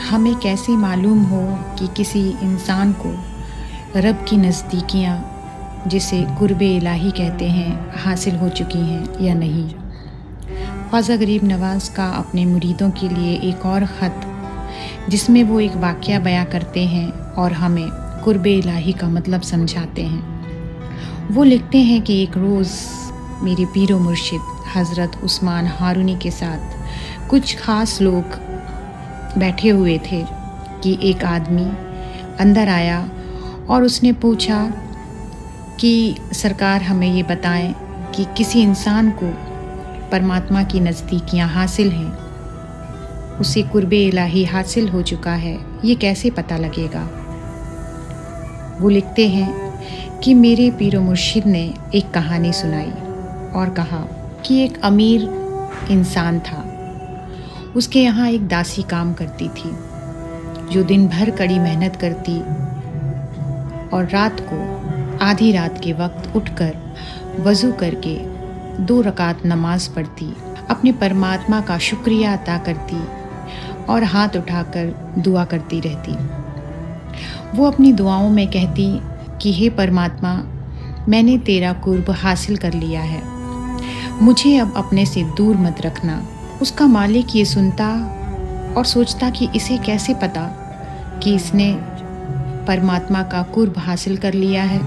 हमें कैसे मालूम हो कि किसी इंसान को रब की नज़दीकियाँ, जिसे कुर्बे इलाही कहते हैं, हासिल हो चुकी हैं या नहीं। ख्वाजा गरीब नवाज़ का अपने मुरीदों के लिए एक और ख़त, जिसमें वो एक वाक़या बयां करते हैं और हमें कुर्बे इलाही का मतलब समझाते हैं। वो लिखते हैं कि एक रोज़ मेरे पीरो मुर्शिद हज़रत उस्मान हारूनी के साथ कुछ ख़ास लोग बैठे हुए थे कि एक आदमी अंदर आया और उसने पूछा कि सरकार हमें ये बताएं कि किसी इंसान को परमात्मा की नज़दीकियाँ हासिल हैं, उसे कुर्बे इलाही हासिल हो चुका है, ये कैसे पता लगेगा। वो लिखते हैं कि मेरे पीरो मुर्शिद ने एक कहानी सुनाई और कहा कि एक अमीर इंसान था। उसके यहाँ एक दासी काम करती थी जो दिन भर कड़ी मेहनत करती और रात को आधी रात के वक्त उठकर वज़ू करके 2 रकात नमाज पढ़ती, अपने परमात्मा का शुक्रिया अदा करती और हाथ उठाकर दुआ करती रहती। वो अपनी दुआओं में कहती कि हे परमात्मा, मैंने तेरा कुर्ब हासिल कर लिया है, मुझे अब अपने से दूर मत रखना। उसका मालिक ये सुनता और सोचता कि इसे कैसे पता कि इसने परमात्मा का कुर्ब हासिल कर लिया है।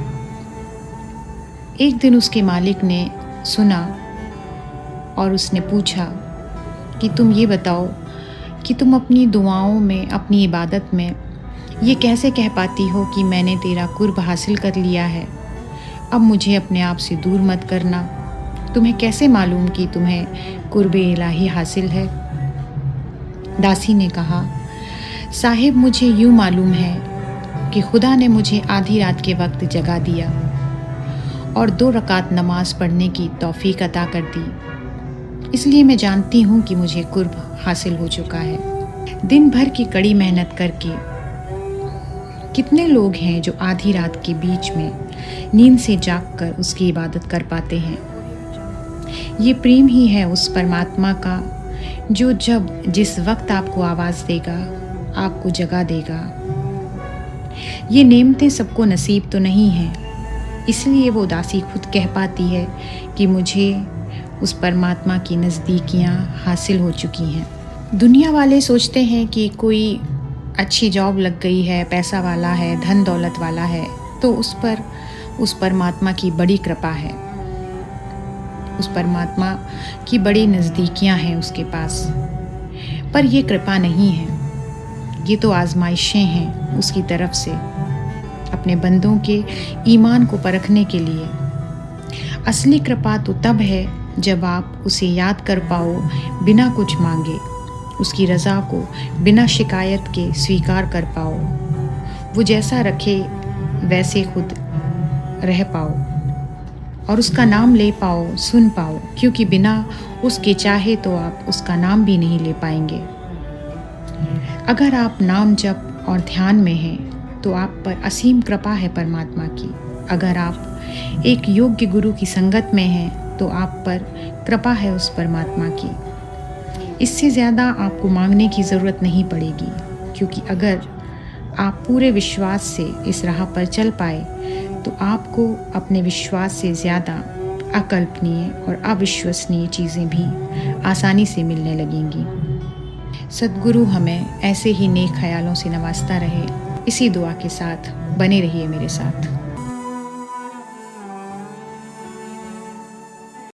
एक दिन उसके मालिक ने सुना और उसने पूछा कि तुम ये बताओ कि तुम अपनी दुआओं में, अपनी इबादत में ये कैसे कह पाती हो कि मैंने तेरा कुर्ब हासिल कर लिया है, अब मुझे अपने आप से दूर मत करना। तुम्हें कैसे मालूम कि तुम्हें कुर्बे इलाही हासिल है। दासी ने कहा, साहिब, मुझे यूँ मालूम है कि खुदा ने मुझे आधी रात के वक्त जगा दिया और 2 रकात नमाज पढ़ने की तौफीक अता कर दी, इसलिए मैं जानती हूँ कि मुझे कुर्ब हासिल हो चुका है। दिन भर की कड़ी मेहनत करके कितने लोग हैं जो आधी रात के बीच में नींद से जागकर उसकी इबादत कर पाते हैं। ये प्रेम ही है उस परमात्मा का जो जब जिस वक्त आपको आवाज़ देगा, आपको जगा देगा। ये नेमतें सबको नसीब तो नहीं हैं, इसलिए वो दासी खुद कह पाती है कि मुझे उस परमात्मा की नज़दीकियाँ हासिल हो चुकी हैं। दुनिया वाले सोचते हैं कि कोई अच्छी जॉब लग गई है, पैसा वाला है, धन दौलत वाला है, तो उस पर उस परमात्मा की बड़ी कृपा है, उस परमात्मा की बड़ी नज़दीकियाँ हैं उसके पास। पर ये कृपा नहीं है, ये तो आजमाइशें हैं उसकी तरफ से अपने बंदों के ईमान को परखने के लिए। असली कृपा तो तब है जब आप उसे याद कर पाओ बिना कुछ मांगे, उसकी रज़ा को बिना शिकायत के स्वीकार कर पाओ, वो जैसा रखे वैसे खुद रह पाओ और उसका नाम ले पाओ, सुन पाओ, क्योंकि बिना उसके चाहे तो आप उसका नाम भी नहीं ले पाएंगे। अगर आप नाम जप और ध्यान में हैं तो आप पर असीम कृपा है परमात्मा की। अगर आप एक योग्य गुरु की संगत में हैं तो आप पर कृपा है उस परमात्मा की। इससे ज़्यादा आपको मांगने की ज़रूरत नहीं पड़ेगी, क्योंकि अगर आप पूरे विश्वास से इस राह पर चल पाए तो आपको अपने विश्वास से ज़्यादा अकल्पनीय और अविश्वसनीय चीज़ें भी आसानी से मिलने लगेंगी। सद्गुरु हमें ऐसे ही नेक ख्यालों से नवाजता रहे। इसी दुआ के साथ बने रहिए मेरे साथ।